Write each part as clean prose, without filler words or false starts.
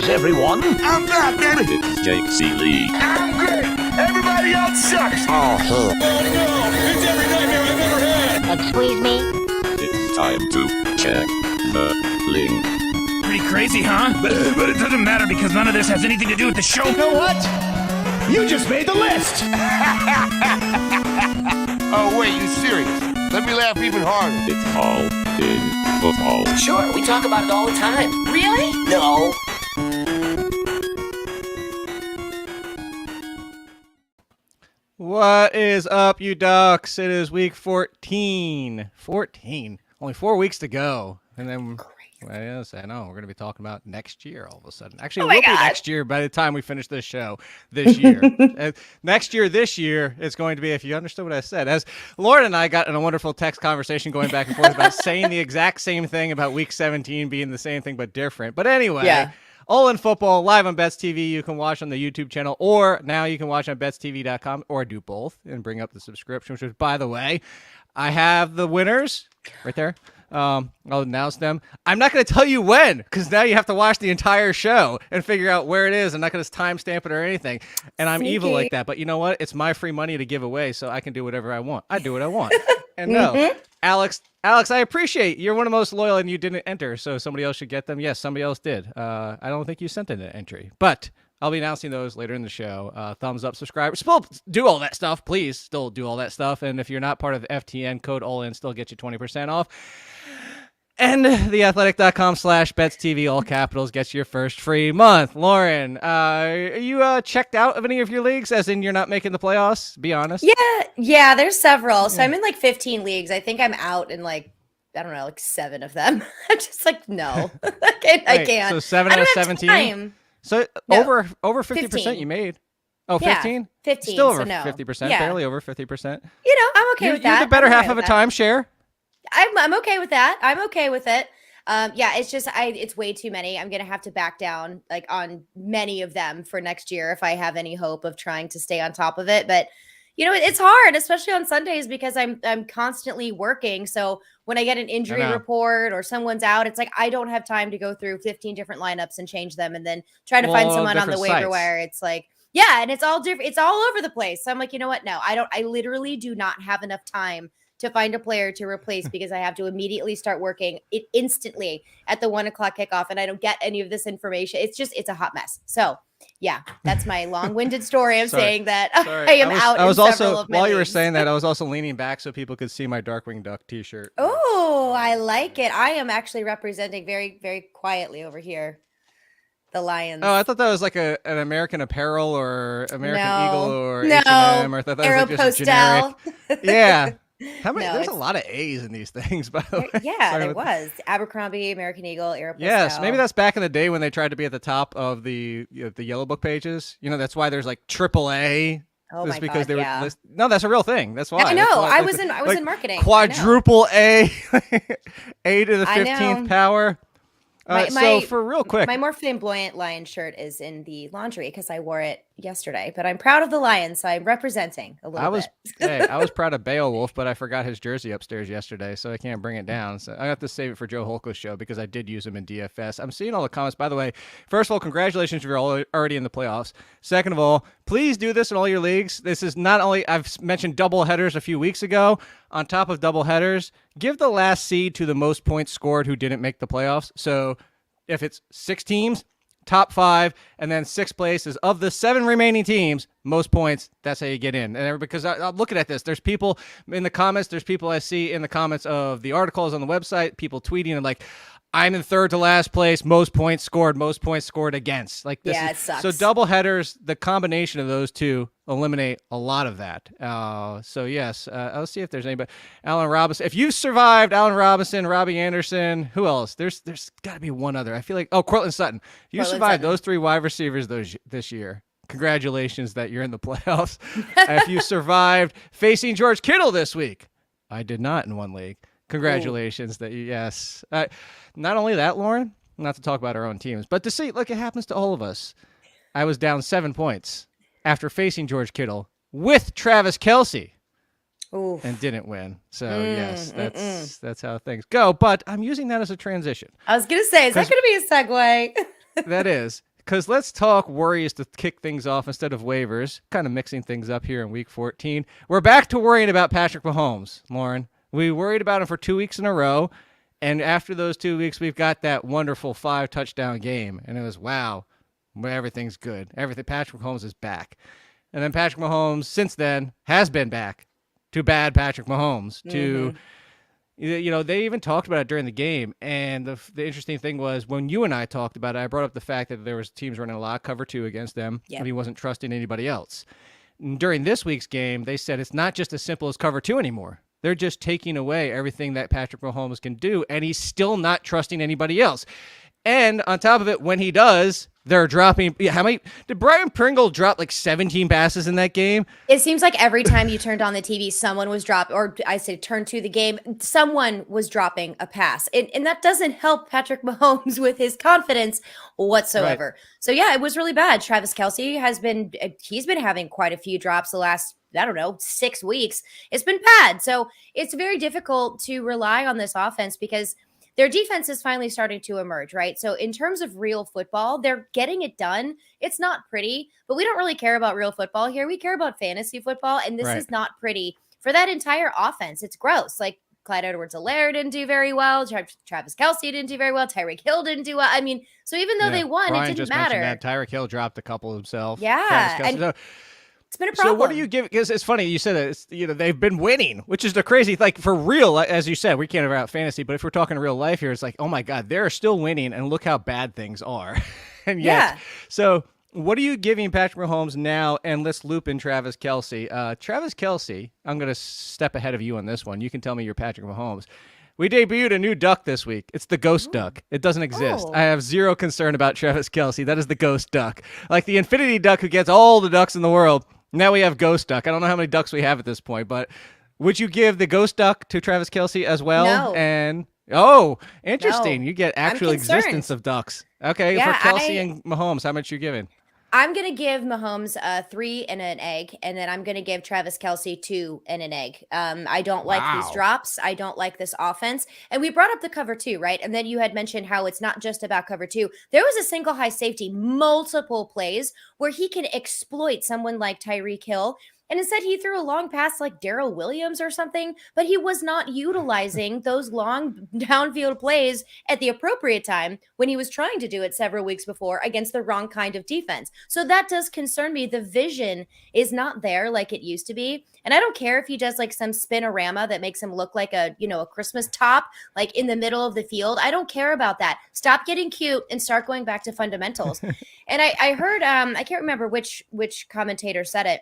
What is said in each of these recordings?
news, everyone. I'm back, baby. It's Jake Ciely. I'm great. Everybody else sucks. Oh, no. It's every nightmare I've ever had. Excuse me? It's time to check the link. Pretty crazy, huh? But it doesn't matter because none of this has anything to do with the show. you know what? You just made the list. Oh, wait, you serious? Let me laugh even harder. It's all in football. Sure, we talk about it all the time. Really? No. What is up, you ducks? It is week 14. 14. Only 4 weeks to go. And then, well, yes, I know. We're going to be talking about next year all of a sudden. Actually, it will be next year by the time we finish this show this year. Next year, this year, it's going to be, if you understood what I said, as Lauren and I got in a wonderful text conversation going back and forth about saying the exact same thing about week 17 being the same thing but different. But anyway. Yeah. All in Football, live on BetsTV. You can watch on the YouTube channel, or now you can watch on BetsTV.com, or do both and bring up the subscription, which is, by the way, I have the winners right there. I'll announce them. I'm not going to tell you when, because now you have to watch the entire show and figure out where it is. I'm not going to timestamp it or anything. And I'm evil like that. But you know what? It's my free money to give away, so I can do whatever I want. I do what I want. And no, Alex, I appreciate you're one of the most loyal and you didn't enter, so somebody else should get them. Yes, somebody else did. I don't think you sent in an entry, but I'll be announcing those later in the show. Thumbs up, subscribe. Still do all that stuff. Please still do all that stuff. And if you're not part of the FTN, code ALLIN still get you 20% off. And theathletic.com/BetsTV, all capitals, gets your first free month. Lauren, are you checked out of any of your leagues, as in you're not making the playoffs? Be honest. Yeah, there's several. So I'm in like 15 leagues. I think I'm out in like, I don't know, like 7 of them. I'm just like, no, I can't. So 7 out of 17? So No, over 50% 15. you made. Oh, 15? 15. Still over so no. 50%, Yeah. barely over 50%. You know, I'm okay with that. You're the better I'm half okay of a with that. timeshare. I'm okay with that. I'm okay with it. Yeah, it's just it's way too many. I'm gonna have to back down like on many of them for next year if I have any hope of trying to stay on top of it. But you know, it's hard, especially on Sundays because I'm constantly working. So when I get an injury report or someone's out, it's like I don't have time to go through 15 different lineups and change them and then try to find someone on the waiver wire. It's like, yeah, and it's all different. It's all over the place. So I'm like, you know what? No, I literally do not have enough time to find a player to replace because I have to immediately start working it instantly at the 1:00 kickoff, and I don't get any of this information. It's a hot mess. So yeah, that's my long-winded story of saying that I am out. I was in also, several of my while you were leagues. saying that, I was also leaning back so people could see my Darkwing Duck t-shirt. Oh, I like it. I am actually representing very, very quietly over here the Lions. Oh, I thought that was like an American Apparel or American Eagle or no. H&M, or I thought that was like just a generic. Yeah. How many? There's a lot of A's in these things, by the way. Yeah, there was Abercrombie, American Eagle, Aeropostale. Yes, maybe that's back in the day when they tried to be at the top of the Yellow Book pages. You know, that's why there's like AAA. Oh my because God, they were yeah. No, that's a real thing. That's why. I know. That's why, I was in marketing. Quadruple A, A to the 15th power. So for real quick, my more flamboyant Lion shirt is in the laundry because I wore it yesterday. But I'm proud of the Lions, so I'm representing a little bit. Hey, I was proud of Beowulf, but I forgot his jersey upstairs yesterday, so I can't bring it down. So I have to save it for Joe Holko's show because I did use him in DFS. I'm seeing all the comments. By the way, first of all, congratulations if you're already in the playoffs. Second of all, please do this in all your leagues. This is not only, I've mentioned double headers a few weeks ago. On top of double headers, give the last seed to the most points scored who didn't make the playoffs. So if it's 6 teams, top 5, and then 6th place is of the 7 remaining teams, most points, that's how you get in. And because I'm looking at this, there's people in the comments, there's people I see in the comments of the articles on the website, people tweeting and like, I'm in 3rd to last place, most points scored against. Like this it sucks. So double headers, the combination of those two eliminate a lot of that. So yes, I'll see if there's anybody. Allen Robinson. If you've survived Allen Robinson, Robbie Anderson, who else? There's got to be one other. I feel like Cortland Sutton. You survived those 3 wide receivers this year. Congratulations that you're in the playoffs. If you survived facing George Kittle this week, I did not in one league. Congratulations that you, yes. Not only that, Lauren, not to talk about our own teams, but to see, look, it happens to all of us. I was down 7 points after facing George Kittle with Travis Kelsey and didn't win. So yes, that's how things go. But I'm using that as a transition. I was going to say, is that going to be a segue? That is. because let's talk worries to kick things off instead of waivers, kind of mixing things up here in week 14. We're back to worrying about Patrick Mahomes, Lauren. We worried about him for 2 weeks in a row, and after those 2 weeks, we've got that wonderful 5-touchdown game, and it was, wow, everything's good. Patrick Mahomes is back. And then Patrick Mahomes, since then, has been back to bad Patrick Mahomes, to... they even talked about it during the game, and the interesting thing was when you and I talked about it, I brought up the fact that there was teams running a lot of cover 2 against them, and he wasn't trusting anybody else. And during this week's game, they said it's not just as simple as cover 2 anymore. They're just taking away everything that Patrick Mahomes can do, and he's still not trusting anybody else. And on top of it, when he does, they're dropping. How many did Brian Pringle drop? Like 17 passes in that game. It seems like every time you turned on the TV, someone was dropping, or I say turn to the game, someone was dropping a pass, and that doesn't help Patrick Mahomes with his confidence whatsoever. Right. So yeah, it was really bad. Travis Kelsey he's been having quite a few drops the last, 6 weeks. It's been bad. So it's very difficult to rely on this offense because their defense is finally starting to emerge, right? So in terms of real football, they're getting it done. It's not pretty, but we don't really care about real football here. We care about fantasy football, and this is not pretty for that entire offense. It's gross. Like Clyde Edwards-Helaire didn't do very well. Travis Kelsey didn't do very well. Tyreek Hill didn't do well. I mean, so even though they won, Brian it didn't just matter. That Tyreek Hill dropped a couple himself. Yeah. It's been a problem. So what do you give? Because it's funny, you said that they've been winning, which is the crazy, like for real, as you said, we can't have out fantasy, but if we're talking real life here, it's like, oh my God, they're still winning, and look how bad things are. And yet, so what are you giving Patrick Mahomes now? And let's loop in Travis Kelsey. Travis Kelsey, I'm going to step ahead of you on this one. You can tell me you're Patrick Mahomes. We debuted a new duck this week. It's the ghost duck. It doesn't exist. I have zero concern about Travis Kelsey. That is the ghost duck. Like the infinity duck who gets all the ducks in the world. Now we have ghost duck. I don't know how many ducks we have at this point, but would you give the ghost duck to Travis Kelsey as well? No. And interesting. No. You get actual existence of ducks. Okay, for Kelsey and Mahomes, how much you giving? I'm going to give Mahomes 3 and an egg, and then I'm going to give Travis Kelsey 2 and an egg. I don't like these drops. I don't like this offense. And we brought up the cover 2, right? And then you had mentioned how it's not just about cover 2. There was a single high safety, multiple plays where he can exploit someone like Tyreek Hill. And instead, he threw a long pass like Darrell Williams or something, but he was not utilizing those long downfield plays at the appropriate time when he was trying to do it several weeks before against the wrong kind of defense. So that does concern me. The vision is not there like it used to be. And I don't care if he does like some spinorama that makes him look like a Christmas top, like in the middle of the field. I don't care about that. Stop getting cute and start going back to fundamentals. And I heard, I can't remember which commentator said it,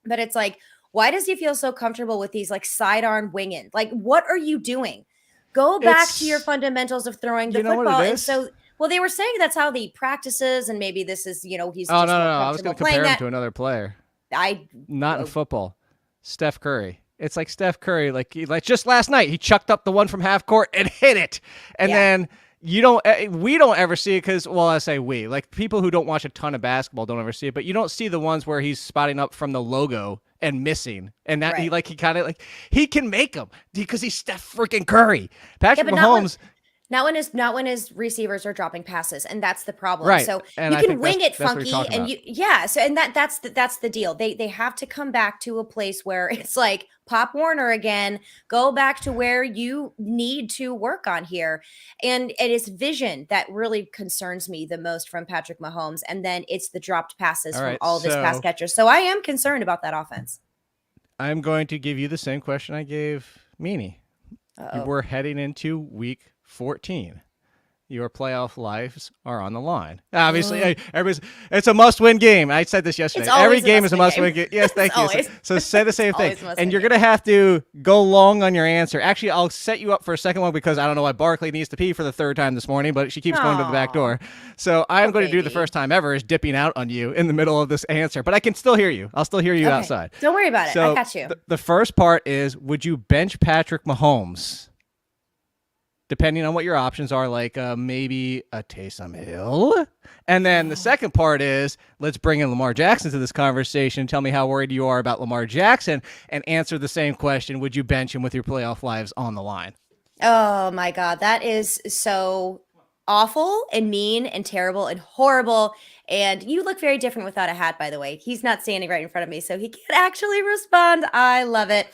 but it's like, why does he feel so comfortable with these like sidearm winging? Like, what are you doing? Go back to your fundamentals of throwing the football. And so, well, they were saying that's how he practices, and maybe this is, he's just no. I was going to compare him to another player. Not in football. Steph Curry. It's like Steph Curry, like just last night, he chucked up the one from half court and hit it, and then. We don't ever see it because, well, I say we, like people who don't watch a ton of basketball don't ever see it, but you don't see the ones where he's spotting up from the logo and missing. And that he can make them because he's Steph freaking Curry. Patrick Mahomes. Not when his receivers are dropping passes, and that's the problem. Right. So and you can wing it funky, and that's the deal. They have to come back to a place where it's like Pop Warner again. Go back to where you need to work on here, and it is vision that really concerns me the most from Patrick Mahomes, and then it's the dropped passes from all of his pass catchers. So I am concerned about that offense. I'm going to give you the same question I gave Meanie. We're heading into week 14. Your playoff lives are on the line. Obviously, it's a must-win game. I said this yesterday. Every game is a must-win game. Yes, thank you. So say the same thing. And you're going to have to go long on your answer. Actually, I'll set you up for a second one because I don't know why Barkley needs to pee for the third time this morning, but she keeps going to the back door. So I'm going to do the first time ever is dipping out on you in the middle of this answer. But I can still hear you. I'll still hear you outside. Don't worry about it. I got you. The first part is, would you bench Patrick Mahomes? Depending on what your options are, like maybe a Taysom Hill. And then the second part is, let's bring in Lamar Jackson to this conversation. Tell me how worried you are about Lamar Jackson and answer the same question. Would you bench him with your playoff lives on the line? Oh, my God. That is so awful and mean and terrible and horrible. And you look very different without a hat, by the way. He's not standing right in front of me, so he can't actually respond. I love it.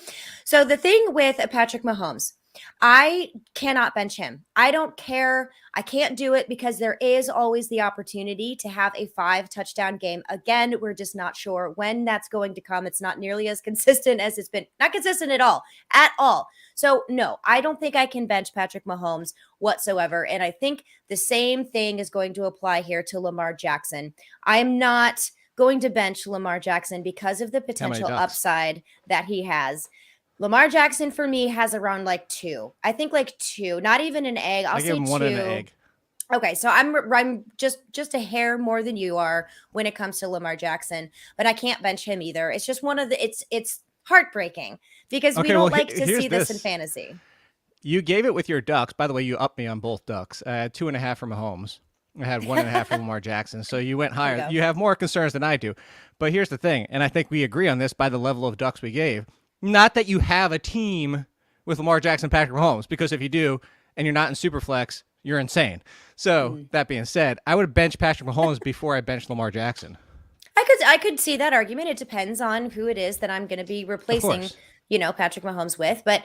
So the thing with Patrick Mahomes, I cannot bench him. I don't care. I can't do it because there is always the opportunity to have a 5-touchdown game. Again, we're just not sure when that's going to come. It's not nearly as consistent as it's been. Not consistent at all. So no, I don't think I can bench Patrick Mahomes whatsoever. And I think the same thing is going to apply here to Lamar Jackson. I am not going to bench Lamar Jackson because of the potential upside that he has. Lamar Jackson for me has around like 2. I think like 2, not even an egg. I'll say give him 2. 1 and an egg. Okay, so I'm just a hair more than you are when it comes to Lamar Jackson, but I can't bench him either. It's just one of the it's heartbreaking because we don't like to see this in fantasy. You gave it with your Ducks. By the way, you upped me on both Ducks. I had 2.5 for Mahomes. I had 1.5 for Lamar Jackson. So you went higher. You have more concerns than I do. But here's the thing, and I think we agree on this by the level of Ducks we gave. Not that you have a team with Lamar Jackson, Patrick Mahomes, because if you do and you're not in Superflex, you're insane. So that being said, I would bench Patrick Mahomes before I bench Lamar Jackson. I could see that argument. It depends on who it is that I'm going to be replacing, Patrick Mahomes with. But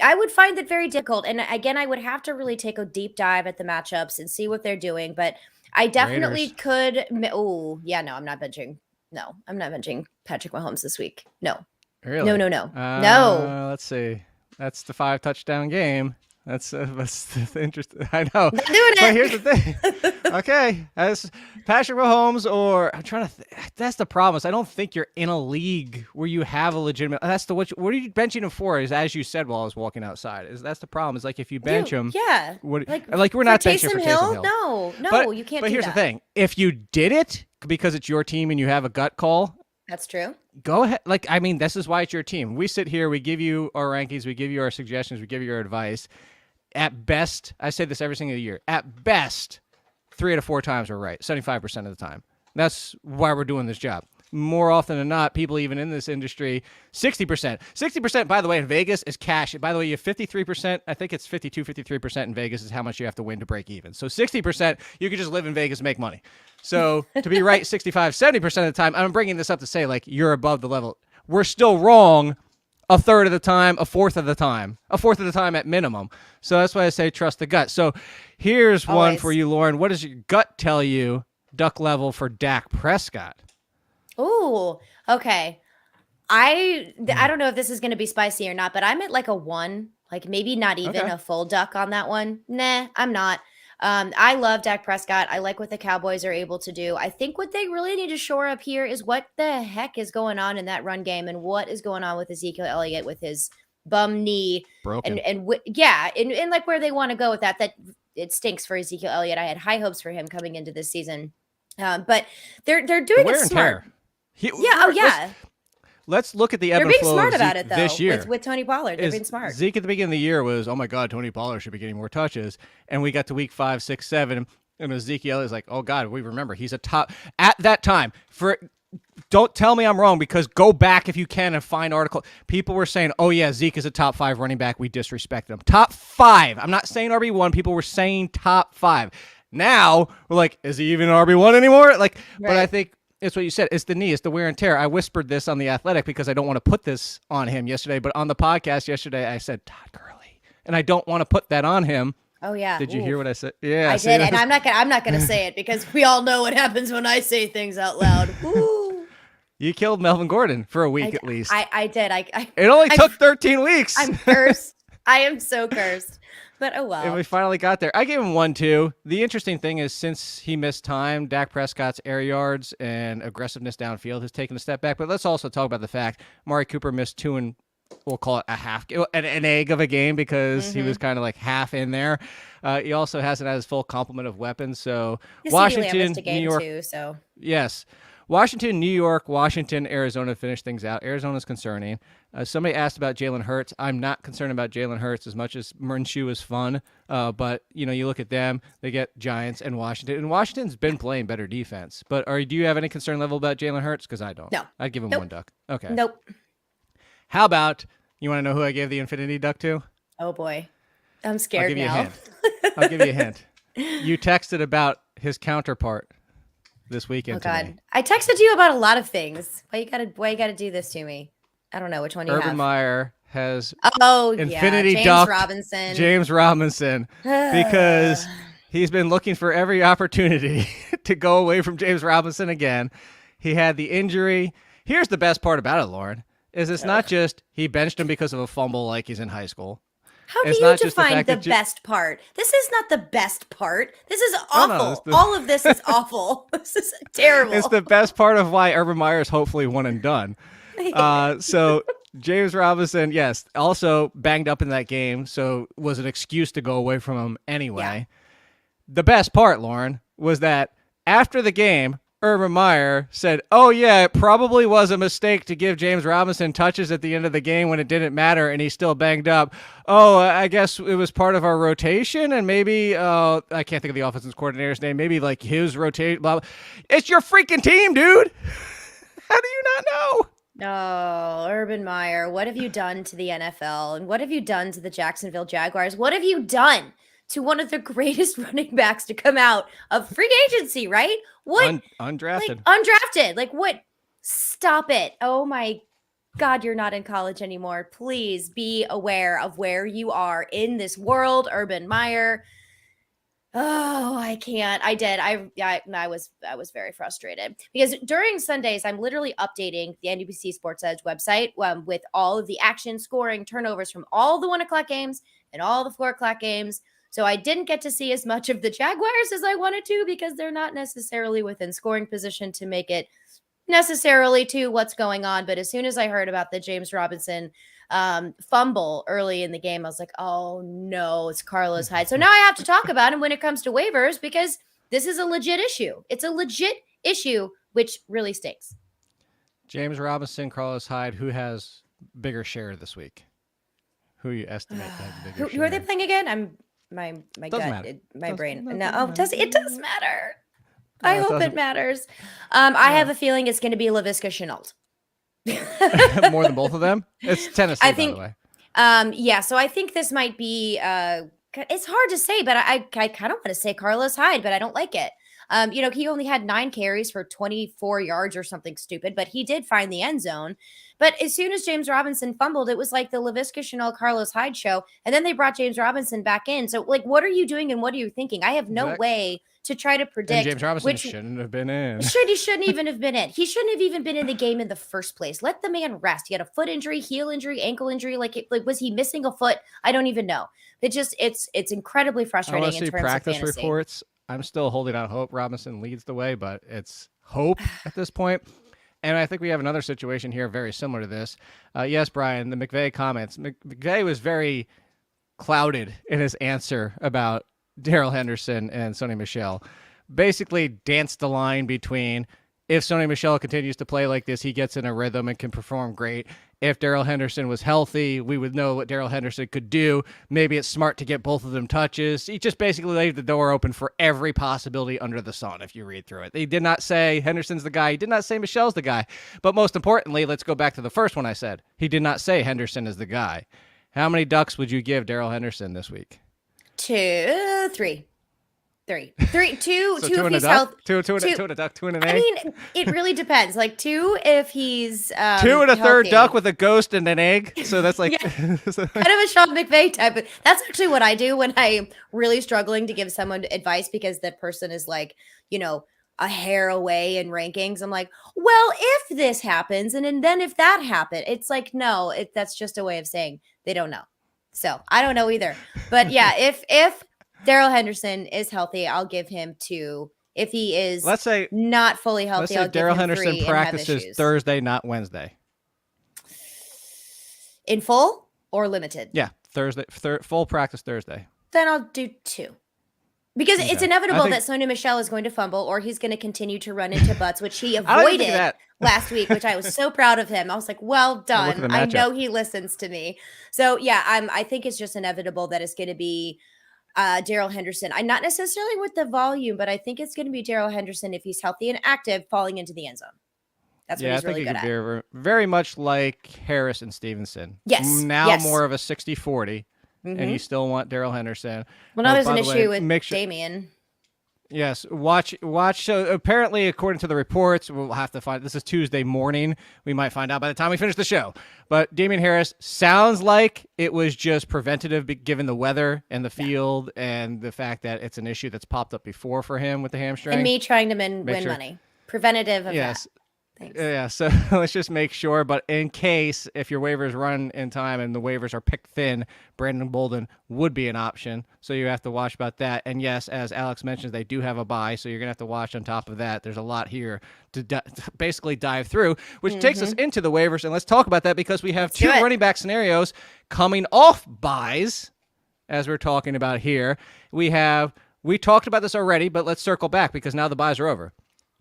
I would find it very difficult. And again, I would have to really take a deep dive at the matchups and see what they're doing. But I definitely could. Oh, yeah, no, I'm not benching. No, I'm not benching Patrick Mahomes this week. No. Really? No. No. Let's see. That's the 5-touchdown game. That's interesting. I know. Not doing but it. Here's the thing. Okay, as Patrick Mahomes, or I'm trying to. That's the problem. Is I don't think you're in a league where you have a legitimate. That's the what are you benching him for? Is as you said while I was walking outside. That's the problem. Is like if you bench him. Yeah. Like we're not benching for Taysom Hill. No, you can't. But do here's that. the thing: if you did it because it's your team and you have a gut call. That's true. Go ahead. This is why it's your team. We sit here, we give you our rankings, we give you our suggestions, we give you our advice. At best, I say this every single year, at best, 3 out of 4 times we're right, 75% of the time. That's why we're doing this job. More often than not, people even in this industry, 60%. 60%, by the way, in Vegas is cash. By the way, you have 53%. I think it's 52, 53% in Vegas is how much you have to win to break even. So 60%, you could just live in Vegas and make money. So to be right 65, 70% of the time, I'm bringing this up to say, you're above the level. We're still wrong a third of the time, a fourth of the time at minimum. So that's why I say trust the gut. So here's one for you, Lauren. What does your gut tell you, duck level for Dak Prescott? Ooh, okay. I don't know if this is going to be spicy or not, but I'm at like a 1, maybe not even a full duck on that one. Nah, I'm not. I love Dak Prescott. I like what the Cowboys are able to do. I think what they really need to shore up here is what the heck is going on in that run game and what is going on with Ezekiel Elliott with his bum knee. Broken. And where they want to go with that it stinks for Ezekiel Elliott. I had high hopes for him coming into this season. But they're doing it smart. Let's look at the ebb and flow smart about it, though, this year. with Tony Pollard. They're being smart. Zeke at the beginning of the year was, oh my God, Tony Pollard should be getting more touches. And we got to week 5, 6, 7, and Ezekiel is like, oh God, we remember he's a top at that time. Don't tell me I'm wrong, because go back if you can and find article. People were saying, oh yeah, Zeke is a top 5 running back. We disrespected him. Top 5. I'm not saying RB1. People were saying top 5. Now we're like, is he even RB1 anymore? But I think it's what you said. It's the knee. It's the wear and tear. I whispered this on The Athletic because I don't want to put this on him yesterday. But on the podcast yesterday, I said Todd Gurley, and I don't want to put that on him. Oh yeah. Did you hear what I said? Yeah, I did, and I'm not gonna say it because we all know what happens when I say things out loud. Ooh. You killed Melvin Gordon for a week at least. I did. It only took 13 weeks. I'm cursed. I am so cursed. But oh well. And we finally got there. I gave him 1, 2. The interesting thing is, since he missed time, Dak Prescott's air yards and aggressiveness downfield has taken a step back. But let's also talk about the fact Amari Cooper missed 2 and we'll call it a half, an egg of a game, because he was kind of like half in there. He also hasn't had his full complement of weapons. So Washington, New York. Too, so. Yes. Washington, New York, Washington, Arizona finish things out. Arizona's concerning. Somebody asked about Jalen Hurts. I'm not concerned about Jalen Hurts as much as Minshew is fun. But, you look at them, they get Giants and Washington. And Washington's been playing better defense. But do you have any concern level about Jalen Hurts? Because I don't. No. I'd give him 1 duck. Okay. Nope. How about, you want to know who I gave the Infinity Duck to? Oh, boy. I'm scared now. I'll give you a hint. you texted about his counterpart this weekend. Oh God, to me. I texted you about a lot of things. Why you gotta do this to me? I don't know which one you Urban have. Meyer has James ducked Robinson. James Robinson because he's been looking for every opportunity to go away from James Robinson again. He had the injury. Here's the best part about it, Lauren, is it's not just he benched him because of a fumble like he's in high school. How do you define the best part? This is not the best part. This is awful. All of this is awful. This is terrible. It's the best part of why Urban Meyer is hopefully one and done. So James Robinson, yes, also banged up in that game, so was an excuse to go away from him anyway. Yeah. The best part, Lauren, was that after the game, Urban Meyer said, "Oh yeah, it probably was a mistake to give James Robinson touches at the end of the game when it didn't matter, and he's still banged up. Oh, I guess it was part of our rotation, and maybe I can't think of the offensive coordinator's name. Maybe like his rotation. Blah, blah. It's your freaking team, dude. How do you not know?" Oh, Urban Meyer, what have you done to the NFL? And what have you done to the Jacksonville Jaguars? What have you done to one of the greatest running backs to come out of free agency, right? What? Undrafted. Undrafted. Like what? Stop it. Oh my God, you're not in college anymore. Please be aware of where you are in this world, Urban Meyer. Oh, I can't. I did. I was very frustrated because during Sundays, I'm literally updating the NBC Sports Edge website with all of the action, scoring, turnovers from all the 1 o'clock games and all the 4 o'clock games. So I didn't get to see as much of the Jaguars as I wanted to because they're not necessarily within scoring position to make it necessarily to what's going on. But as soon as I heard about the James Robinson fumble early in the game, I was like, oh no, it's Carlos Hyde. So now I have to talk about him when it comes to waivers because this is a legit issue. It's a legit issue, which really stinks. James Robinson, Carlos Hyde, who has bigger share this week? Who you estimate to have bigger share? Who are they playing again? My gut, my brain. No, it does matter. I hope it matters. I have a feeling it's going to be Laviska Shenault. More than both of them? It's Tennessee, I think, by the way. Yeah, so I think this might be it's hard to say, but I kind of want to say Carlos Hyde, but I don't like it. He only had 9 carries for 24 yards or something stupid, but he did find the end zone. But as soon as James Robinson fumbled, it was like the Laviska Shenault Carlos Hyde show. And then they brought James Robinson back in. So, like, what are you doing and what are you thinking? I have no way to try to predict. And James Robinson shouldn't have been in. He shouldn't even have been in. He shouldn't have even been in the game in the first place. Let the man rest. He had a foot injury, heel injury, ankle injury. Like was he missing a foot? I don't even know. It's incredibly frustrating in terms of fantasy. Practice reports. I'm still holding out hope Robinson leads the way, but it's hope at this point. And I think we have another situation here very similar to this. Yes, Brian, the McVay comments. McVay was very clouded in his answer about Darrell Henderson and Sony Michel. Basically danced the line between if Sony Michel continues to play like this, he gets in a rhythm and can perform great. If Darrell Henderson was healthy, we would know what Darrell Henderson could do. Maybe it's smart to get both of them touches. He just basically laid the door open for every possibility under the sun, if you read through it. He did not say Henderson's the guy. He did not say Michel's the guy. But most importantly, let's go back to the first one I said. He did not say Henderson is the guy. How many ducks would you give Darrell Henderson this week? 2, 3. 3. 2 so if he's healthy. 2 and a duck, 2 and an egg? I mean, it really depends. Like 2 if he's 2 and a third duck with a ghost and an egg. So that's like kind of a Sean McVay type. But that's actually what I do when I'm really struggling to give someone advice because that person is like, a hair away in rankings. I'm like, well, if this happens and then if that happened, it's like, no, that's just a way of saying they don't know. So I don't know either. But yeah, if Darrell Henderson is healthy, I'll give him 2. If he is not fully healthy, I'll give him 3. Darrell Henderson practices Thursday, not Wednesday. In full or limited? Yeah, Thursday, full practice Thursday. Then I'll do 2. Because it's inevitable that Sony Michel is going to fumble or he's going to continue to run into butts, which he avoided last week, which I was so proud of him. I was like, well done. I know he listens to me. So, yeah, I think it's just inevitable that it's going to be Darrell Henderson. I'm not necessarily with the volume, but I think it's going to be Darrell Henderson if he's healthy and active falling into the end zone. That's what he's really good at. Very much like Harris and Stevenson. Yes. Now more of a 60-40 and you still want Darrell Henderson. Well, now there's by an the way, issue with make sure, Damian. Yes, watch. So apparently, according to the reports, we'll have to find. This is Tuesday morning. We might find out by the time we finish the show. But Damian Harris sounds like it was just preventative, given the weather and the field and the fact that it's an issue that's popped up before for him with the hamstring. And me trying to win money. Preventative of that. Thanks. Yeah, so let's just make sure. But in case, if your waivers run in time and the waivers are picked thin, Brandon Bolden would be an option. So you have to watch about that. And yes, as Alex mentions, they do have a bye, so you're going to have to watch on top of that. There's a lot here to basically dive through, which takes us into the waivers. And let's talk about that because we have two running back scenarios coming off buys, as we're talking about here. We talked about this already, but let's circle back because now the buys are over.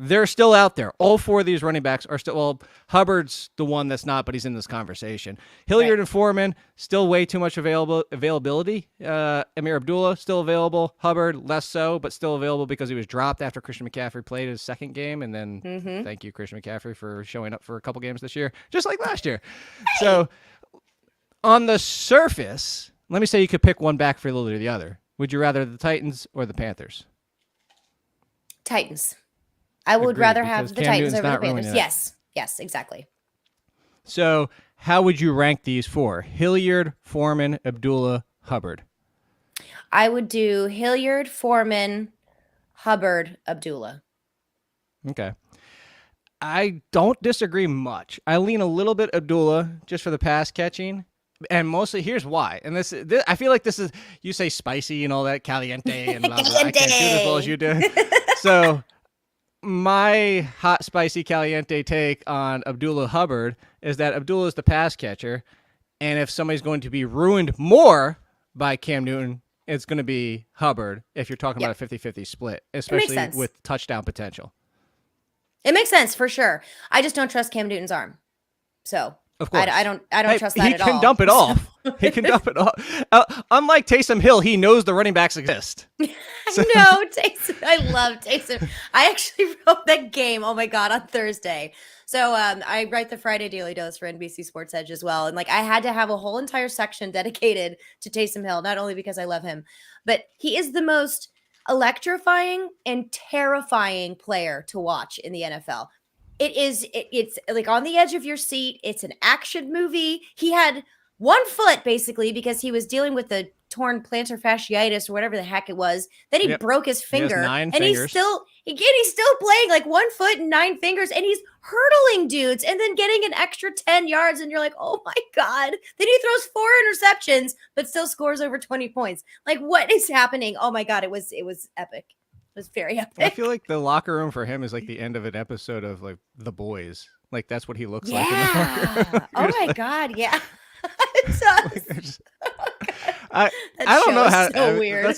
They're still out there. All four of these running backs are still, well, Hubbard's the one that's not, but he's in this conversation. Hilliard and Foreman, still way too much availability. Amir Abdullah, still available. Hubbard, less so, but still available because he was dropped after Christian McCaffrey played his second game. And then thank you, Christian McCaffrey, for showing up for a couple games this year, just like last year. So on the surface, let me say you could pick one back for Lillard or the other. Would you rather the Titans or the Panthers? Titans. I would rather have the Titans over the Panthers. Yes, exactly. So how would you rank these four? Hilliard, Foreman, Abdullah, Hubbard. I would do Hilliard, Foreman, Hubbard, Abdullah. Okay. I don't disagree much. I lean a little bit Abdullah just for the pass catching. And mostly, here's why. And this I feel like this is, you say spicy and all that, caliente and blah, blah, blah. I can't do it as well as you do. So my hot, spicy, caliente take on Abdullah Hubbard is that Abdullah is the pass catcher, and if somebody's going to be ruined more by Cam Newton, it's going to be Hubbard if you're talking about a 50-50 split, especially with touchdown potential. It makes sense, for sure. I just don't trust Cam Newton's arm. So of course. I don't trust that at all. He can dump it off. He can dump it off. Unlike Taysom Hill, he knows the running backs exist. No, Taysom. I love Taysom. I actually wrote that game, oh my God, on Thursday. So I write the Friday Daily Dose for NBC Sports Edge as well. And I had to have a whole entire section dedicated to Taysom Hill, not only because I love him, but he is the most electrifying and terrifying player to watch in the NFL. It's on the edge of your seat. It's an action movie. He had one foot basically because he was dealing with the torn plantar fasciitis or whatever the heck it was. Then he broke his finger, and he's still playing 1 foot and 9 fingers, and he's hurdling dudes and then getting an extra 10 yards. And you're like, oh my God. Then he throws 4 interceptions, but still scores over 20 points. What is happening? Oh my God. It was epic. It was very epic. I feel like the locker room for him is like the end of an episode of The Boys. That's what he looks like in the locker room. Oh my God. Yeah. It does. I don't know how. So weird.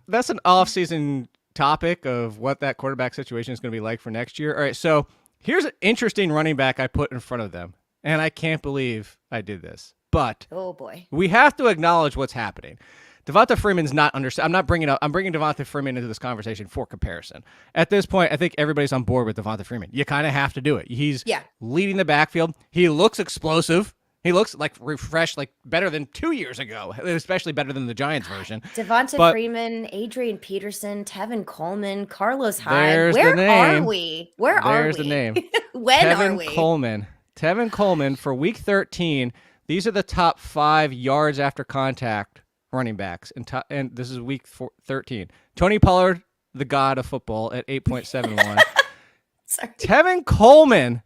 That's an off-season topic of what that quarterback situation is going to be like for next year. All right, so here's an interesting running back I put in front of them, and I can't believe I did this. But oh boy, we have to acknowledge what's happening. Devata Freeman's not I'm bringing Devonta Freeman into this conversation for comparison. At this point, I think everybody's on board with Devonta Freeman. You kind of have to do it. He's leading the backfield. He looks explosive. He looks refreshed, better than 2 years ago, especially better than the Giants version. Devonta Freeman, Adrian Peterson, Tevin Coleman, Carlos Hyde. There's Where the name. are we? Where are we? There's the name. When Tevin are we? Tevin Coleman for week 13. These are the top 5 yards after contact running backs, and this is week 13. Tony Pollard, the god of football, at 8.71. Tevin Coleman,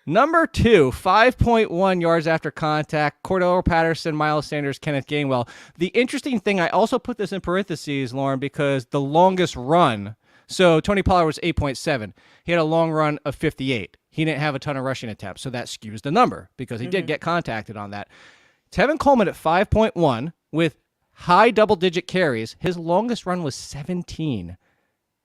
number 2, 5.1 yards after contact. Cordell Patterson, Miles Sanders, Kenneth Gainwell. The interesting thing, I also put this in parentheses, Lauren, because the longest run. So Tony Pollard was 8.7. He had a long run of 58. He didn't have a ton of rushing attempts, so that skews the number because he did get contacted on that. Tevin Coleman at 5.1 with high double-digit carries. His longest run was 17.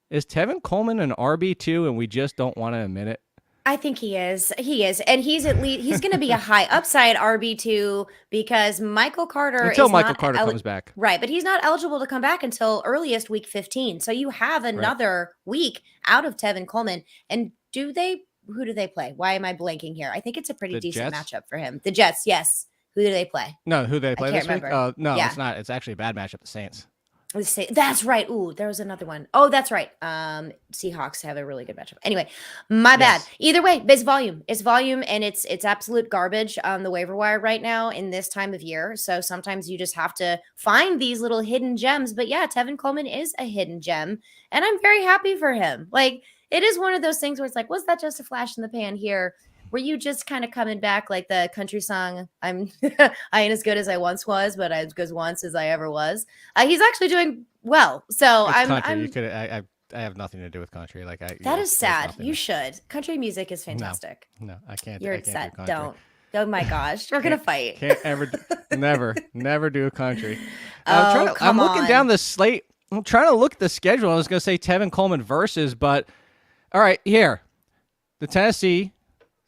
Is Tevin Coleman an RB2 and we just don't want to admit it? I think he is. And he's going to be a high upside RB2 because Michael Carter until Michael Carter comes back. Right, but he's not eligible to come back until earliest week 15. So you have another week out of Tevin Coleman. And who do they play? Why am I blanking here? I think it's a pretty decent matchup for him. The Jets, yes. Who do they play? No, who they play can't this week? remember. No, Yeah. it's not. It's actually a bad matchup. The Saints. Let's say that's right. Ooh, there was another one. Oh, that's right. Seahawks have a really good matchup. Anyway, my bad. Either way, it's volume. It's volume, and it's absolute garbage on the waiver wire right now in this time of year. So sometimes you just have to find these little hidden gems. But yeah, Tevin Coleman is a hidden gem, and I'm very happy for him. Like, it is one of those things where it's like, was that just a flash in the pan here? Were you just kind of coming back like the country song? I ain't as good as I once was, but as good once as I ever was. He's actually doing well. So It's I'm. country. I'm You could. I have nothing to do with country. Like that is sad. You should. Country music is fantastic. No, I can't. You're I can't upset. do country. Don't. Oh my gosh, we're gonna fight. Can't ever. never do a country. Oh, I'm looking on. down the slate. I'm trying to look at the schedule. I was going to say Tevin Coleman versus, but all right, here, the Tennessee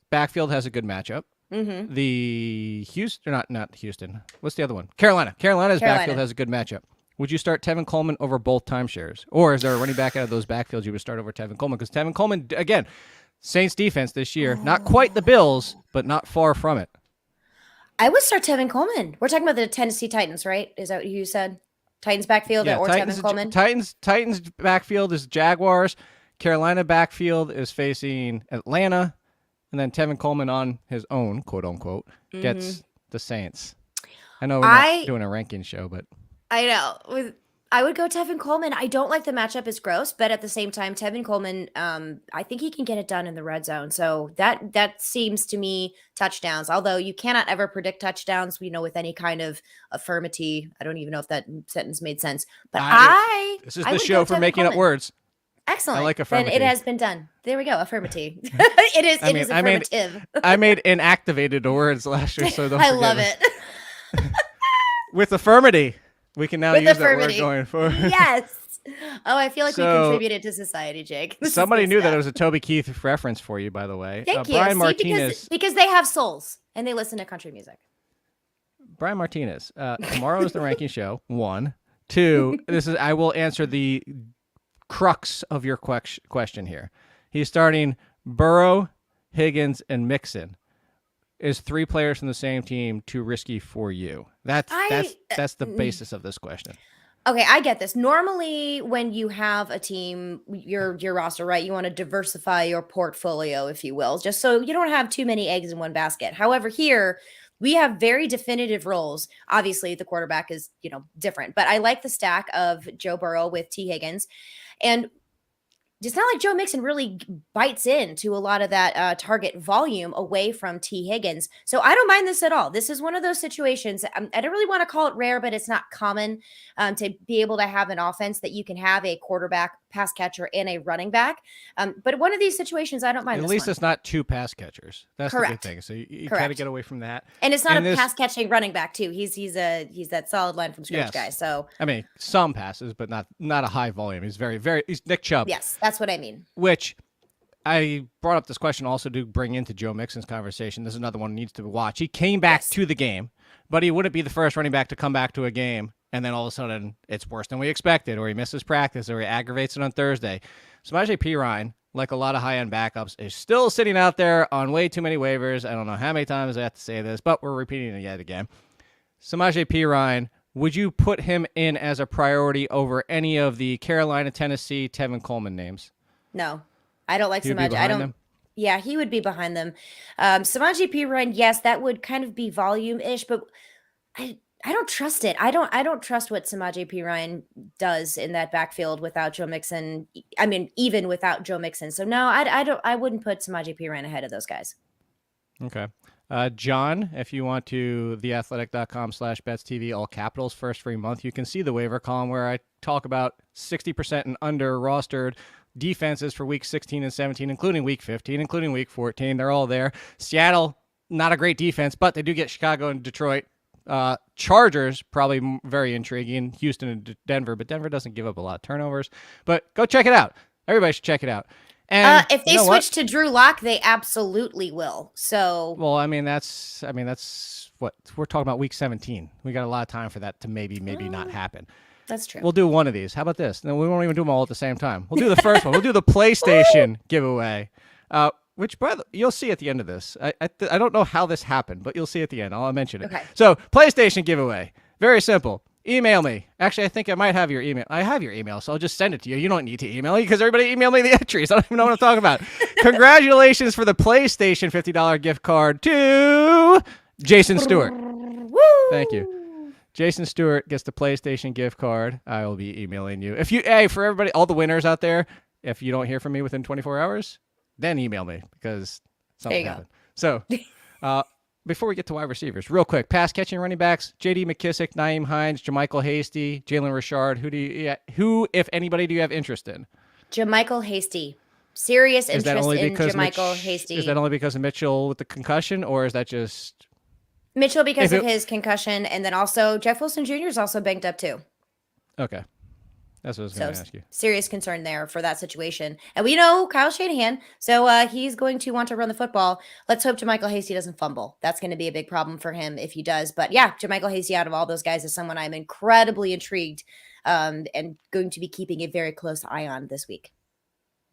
backfield has a good matchup. Mm-hmm. The Houston, not Houston. What's the other one? Carolina's backfield has a good matchup. Would you start Tevin Coleman over both timeshares? Or is there a running back out of those backfields you would start over Tevin Coleman? Because Tevin Coleman, again, Saints defense this year, not quite the Bills, but not far from it. I would start Tevin Coleman. We're talking about the Tennessee Titans, right? Is that what you said? Titans backfield or Tevin Coleman? Titans backfield is Jaguars. Carolina backfield is facing Atlanta. And then Tevin Coleman on his own, quote unquote, gets the Saints. I know we're not doing a ranking show, but I know. I would go Tevin Coleman. I don't like the matchup. It's gross, but at the same time, Tevin Coleman, I think he can get it done in the red zone. So that seems to me touchdowns. Although you cannot ever predict touchdowns, with any kind of affirmity. I don't even know if that sentence made sense. But this is the show for making up words. Excellent. I like then affirmative. it has been done. There we go. Affirmative. It is affirmative. I made inactivated words last year, so don't I forget love it. it. With affirmity, we can now use that word going forward. Yes. Oh, I feel like we contributed to society, Jake. Somebody knew that it was a Toby Keith reference for you, by the way. Thank you. Brian See, Martinez. because they have souls and they listen to country music. Brian Martinez. Tomorrow is the ranking show. 1, 2. I will answer the crux of your question here. He's starting Burrow, Higgins, and Mixon. Is 3 players from the same team too risky for you? That's the basis of this question. Okay, I get this. Normally, when you have a team, your roster, right, you want to diversify your portfolio, if you will, just so you don't have too many eggs in one basket. However, here we have very definitive roles. Obviously, the quarterback is, different, but I like the stack of Joe Burrow with T. Higgins. And it's not like Joe Mixon really bites into a lot of that target volume away from T. Higgins. So I don't mind this at all. This is one of those situations. I don't really want to call it rare, but it's not common to be able to have an offense that you can have a quarterback, pass catcher, and a running back. But one of these situations, I don't mind. At least it's not 2 pass catchers. That's Correct. the good thing. So you got to get away from that. And it's not a pass catching running back too. He's that solid line from scrimmage guy. So I mean, some passes, but not a high volume. He's he's Nick Chubb. Yes, that's what I mean. Which I brought up this question also to bring into Joe Mixon's conversation. This is another one he needs to watch. He came back to the game, but he wouldn't be the first running back to come back to a game, and then all of a sudden it's worse than we expected, or he misses practice, or he aggravates it on Thursday. Samaje Perine, like a lot of high-end backups, is still sitting out there on way too many waivers. I don't know how many times I have to say this, but we're repeating it yet again. Samaje Perine, would you put him in as a priority over any of the Carolina, Tennessee, Tevin Coleman names? No, I don't like Samaje. I don't. Yeah, he would be behind them. Samaje Perine, yes, that would kind of be volume-ish, but I don't trust it. I don't trust what Samaje Perine does in that backfield without Joe Mixon. I mean, even without Joe Mixon. So no, I wouldn't put Samaje Perine ahead of those guys. Okay. John, if you want to theathletic.com/BetsTV, all capitals, first free month, you can see the waiver column where I talk about 60% and under rostered defenses for week 16 and 17, including week 15, including week 14. They're all there. Seattle, not a great defense, but they do get Chicago and Detroit. Chargers, probably very intriguing. Houston and Denver, but Denver doesn't give up a lot of turnovers. But go check it out. Everybody should check it out. And if they switch to Drew Lock, they absolutely will. So, well, that's what we're talking about. Week 17. We got a lot of time for that to maybe not happen. That's true. We'll do one of these. How about this? No, we won't even do them all at the same time. We'll do the first one. We'll do the PlayStation giveaway. which by the, you'll see at the end of this. I don't know how this happened, but you'll see at the end. I'll mention it. Okay. So PlayStation giveaway. Very simple. Email me. Actually, I think I might have your email. I have your email, so I'll just send it to you. You don't need to email me because everybody email me the entries. I don't even know what I'm talking about. Congratulations for the PlayStation $50 gift card to Jason Stewart. Woo! Thank you. Jason Stewart gets the PlayStation gift card. I will be emailing you. For everybody, all the winners out there, if you don't hear from me within 24 hours, then email me because something happened. So, before we get to wide receivers, real quick, pass catching running backs: J.D. McKissick, Nyheim Hines, JaMychal Hasty, Jalen Richard. Who, if anybody, do you have interest in? JaMychal Hasty. Serious interest in JaMychal Hasty. Is that only because of Mitchell with the concussion, or is that just Mitchell because of his concussion, and then also Jeff Wilson Jr. is also banged up too. Okay. That's what I was going to ask you. Serious concern there for that situation. And we know Kyle Shanahan, so he's going to want to run the football. Let's hope JaMychal Hasty doesn't fumble. That's going to be a big problem for him if he does. But yeah, JaMychal Hasty out of all those guys is someone I'm incredibly intrigued and going to be keeping a very close eye on this week.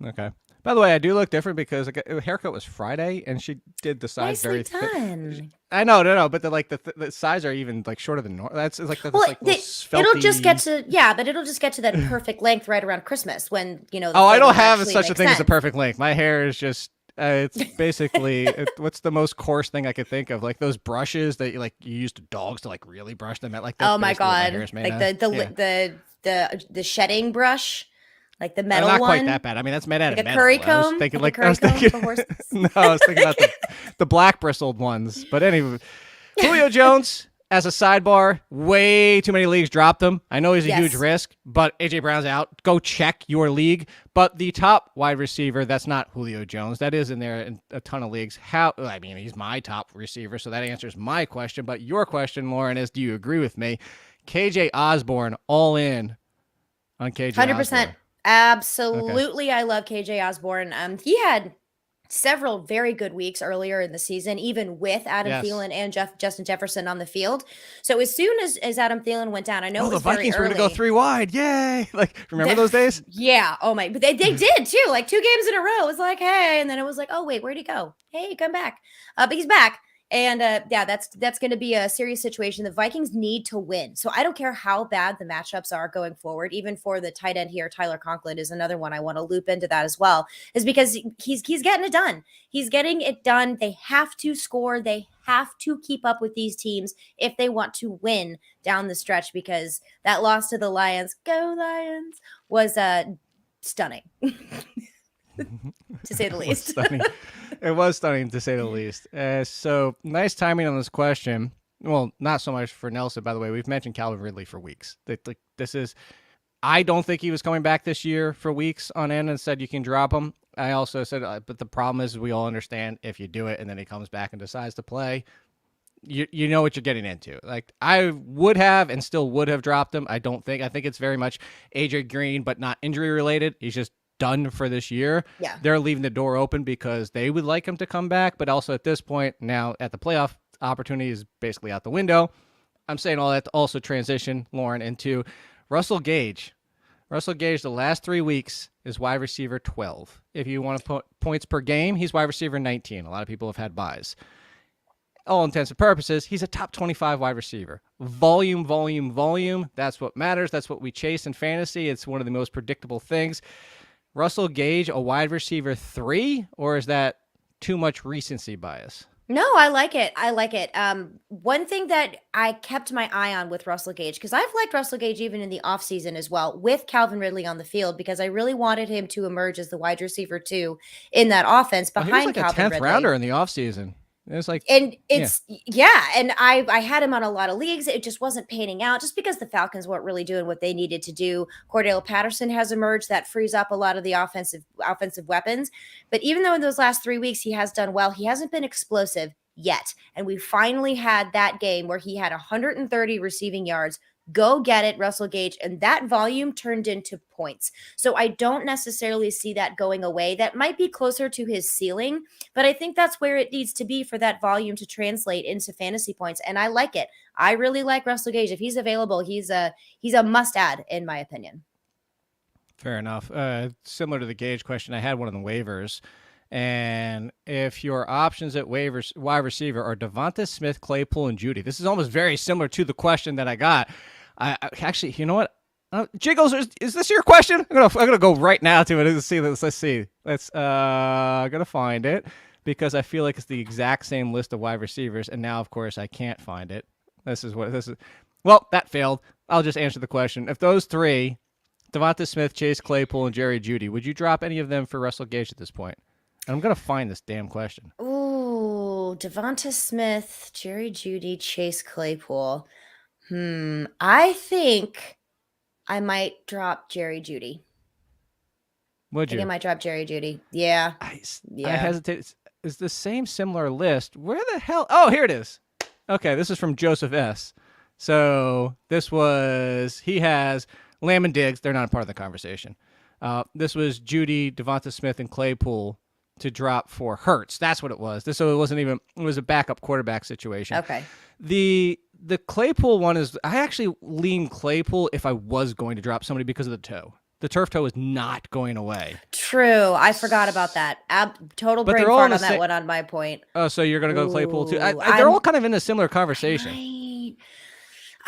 Okay. By the way, I do look different because her haircut was Friday, and she did the sides very done. I know, no, but the sides are even like shorter than normal. That's like it'll just get to but it'll just get to that perfect length right around Christmas when I don't have such a thing as a perfect length. My hair is just it's basically what's the most coarse thing I could think of? Like those brushes that you use to dogs to like really brush them at like. Oh my god! Like the shedding brush. Like the metal one? Not quite that bad. I mean, that's made out of metal. Curry comb? I was thinking no, I was thinking about the black bristled ones. But anyway, Julio Jones, as a sidebar, way too many leagues dropped him. I know he's a huge risk, but A.J. Brown's out. Go check your league. But the top wide receiver, that's not Julio Jones. That is in there in a ton of leagues. He's my top receiver, so that answers my question. But your question, Lauren, is do you agree with me? KJ Osborne, all in on KJ 100%. Osborne. Absolutely. Okay. I love KJ Osborne. He had several very good weeks earlier in the season, even with Adam Thielen and Justin Jefferson on the field. So as soon as Adam Thielen went down, I know it was the Vikings very were going to go 3 wide. Yay. Remember those days? Yeah. Oh my, but they did too. Like 2 games in a row. It was like, hey, and then it was like, oh wait, where'd he go? Hey, come back. But he's back. And that's going to be a serious situation. The Vikings need to win. So I don't care how bad the matchups are going forward, even for the tight end here. Tyler Conklin is another one I want to loop into that as well, is because he's getting it done. He's getting it done. They have to score. They have to keep up with these teams if they want to win down the stretch, because that loss to the Lions, go Lions, was stunning. To say the least. It was stunning to say the least. So nice timing on this question. Well, not so much for Nelson, by the way. We've mentioned Calvin Ridley for weeks. I don't think he was coming back this year for weeks on end and said you can drop him. I also said, but the problem is we all understand if you do it and then he comes back and decides to play, you know what you're getting into. Like I would have and still would have dropped him. I think it's very much AJ Green, but not injury related. He's just done for this year. Yeah. They're leaving the door open because they would like him to come back, but also at this point now at the playoff opportunity is basically out the window. I'm saying all that to also transition, Lauren, into Russell Gage. Russell Gage, the last 3 weeks is wide receiver 12. If you want to put points per game, he's wide receiver 19. A lot of people have had buys. All intents and purposes, he's a top 25 wide receiver. Volume. That's what matters. That's what we chase in fantasy. It's one of the most predictable things. Russell Gage, a wide receiver 3, or is that too much recency bias? No, I like it. One thing that I kept my eye on with Russell Gage, because I've liked Russell Gage even in the offseason as well, with Calvin Ridley on the field, because I really wanted him to emerge as the wide receiver 2 in that offense behind Calvin Ridley. He was like a 10th rounder in the offseason. It's like, and it's and I had him on a lot of leagues. It just wasn't panning out just because the Falcons weren't really doing what they needed to do. Cordell Patterson has emerged. That frees up a lot of the offensive weapons. But even though in those last 3 weeks he has done well, he hasn't been explosive yet. And we finally had that game where he had 130 receiving yards. Go get it, Russell Gage. And that volume turned into points. So I don't necessarily see that going away. That might be closer to his ceiling, but I think that's where it needs to be for that volume to translate into fantasy points. And I like it. I really like Russell Gage. If he's available, he's a must add in my opinion. Fair enough. Similar to the Gage question, I had one of the waivers. And if your options at waivers, wide receiver are Devonta Smith, Claypool, and Judy, this is almost very similar to the question that I got. I actually, you know what? Jiggles, is this your question? I'm gonna go right now to it. Let's see. I'm gonna find it because I feel like it's the exact same list of wide receivers, and now of course I can't find it. This is. Well, that failed. I'll just answer the question. If those three, Devonta Smith, Chase Claypool, and Jerry Jeudy, would you drop any of them for Russell Gage at this point? And I'm gonna find this damn question. Ooh, Devonta Smith, Jerry Jeudy, Chase Claypool. I think I might drop Jerry Jeudy. Would you? I think I might drop Jerry Jeudy. Yeah. I hesitate. It's the same similar list. Where the hell? Oh, here it is. Okay, this is from Joseph S. So he has Lamb and Diggs. They're not a part of the conversation. This was Jeudy, Devonta Smith, and Claypool to drop for Hurts. That's what it was. So it was a backup quarterback situation. Okay. The Claypool one is, I actually lean Claypool if I was going to drop somebody because of the toe. The turf toe is not going away. True. I forgot about that. Total brain fart on that one on my point. Oh, so you're going to go Claypool too? They're all kind of in a similar conversation.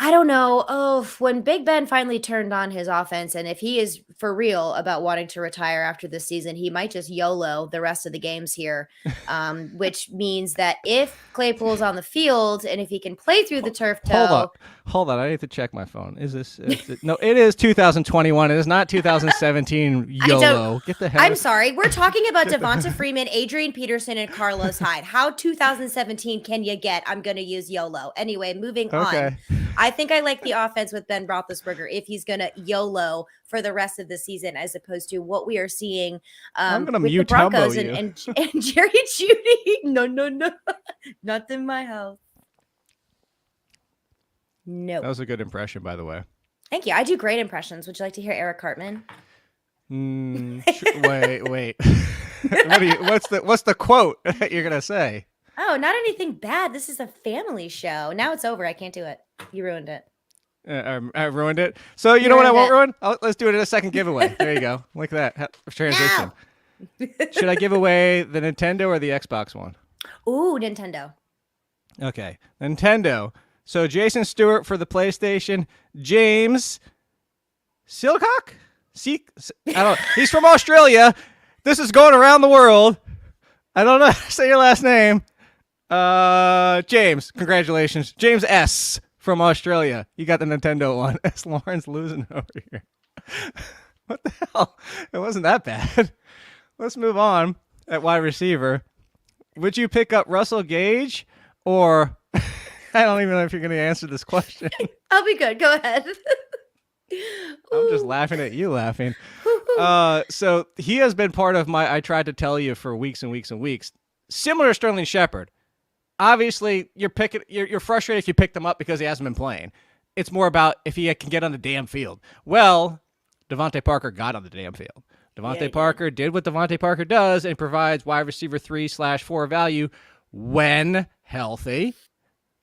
I don't know. Oh, when Big Ben finally turned on his offense, and if he is for real about wanting to retire after this season, he might just YOLO the rest of the games here, which means that if Claypool's on the field and if he can play through the turf toe. Hold on. I need to check my phone. No, it is 2021. It is not 2017 YOLO. Get the hell. I'm sorry. We're talking about Devata Freeman, Adrian Peterson, and Carlos Hyde. How 2017 can you get? I'm going to use YOLO. Anyway, moving on. I think I like the offense with Ben Roethlisberger if he's going to YOLO for the rest of the season, as opposed to what we are seeing I'm gonna with mute the Broncos Tumbo and Jerry Jeudy. No, not in my house. No. That was a good impression, by the way. Thank you. I do great impressions. Would you like to hear Eric Cartman? Wait. What's the quote that you're gonna say? Oh, not anything bad. This is a family show. Now it's over. I can't do it. You ruined it. I ruined it. So you know what I won't ruin? Let's do it in a second giveaway. There you go. Like that. Transition. Should I give away the Nintendo or the Xbox one? Ooh, Nintendo. Okay. Nintendo. So Jason Stewart for the PlayStation. James Silcock? I don't know. He's from Australia. This is going around the world. I don't know how to say your last name. James. Congratulations. James S. from Australia. You got the Nintendo one. S. Lauren's losing over here. What the hell? It wasn't that bad. Let's move on at wide receiver. Would you pick up Russell Gage or... I don't even know if you're going to answer this question. I'll be good. Go ahead. I'm just laughing at you laughing. So he has been part of my I tried to tell you for weeks and weeks and weeks. Similar to Sterling Shepard. Obviously, you're frustrated if you picked him up because he hasn't been playing. It's more about if he can get on the damn field. Well, Devontae Parker got on the damn field. Devontae Parker did what Devontae Parker does and provides wide receiver 3/4 value when healthy.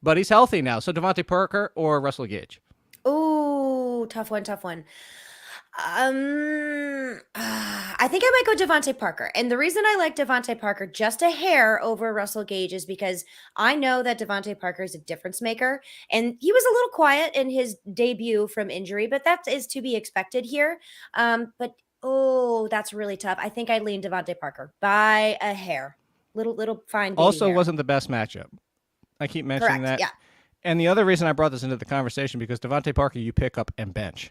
But he's healthy now. So Devontae Parker or Russell Gage? Ooh, tough one. I think I might go Devontae Parker. And the reason I like Devontae Parker just a hair over Russell Gage is because I know that Devontae Parker is a difference maker. And he was a little quiet in his debut from injury, but that is to be expected here. That's really tough. I think I lean Devontae Parker by a hair. Little fine. Also hair. wasn't the best matchup. I keep mentioning Correct, that. Yeah. And the other reason I brought this into the conversation because Devontae Parker you pick up and bench.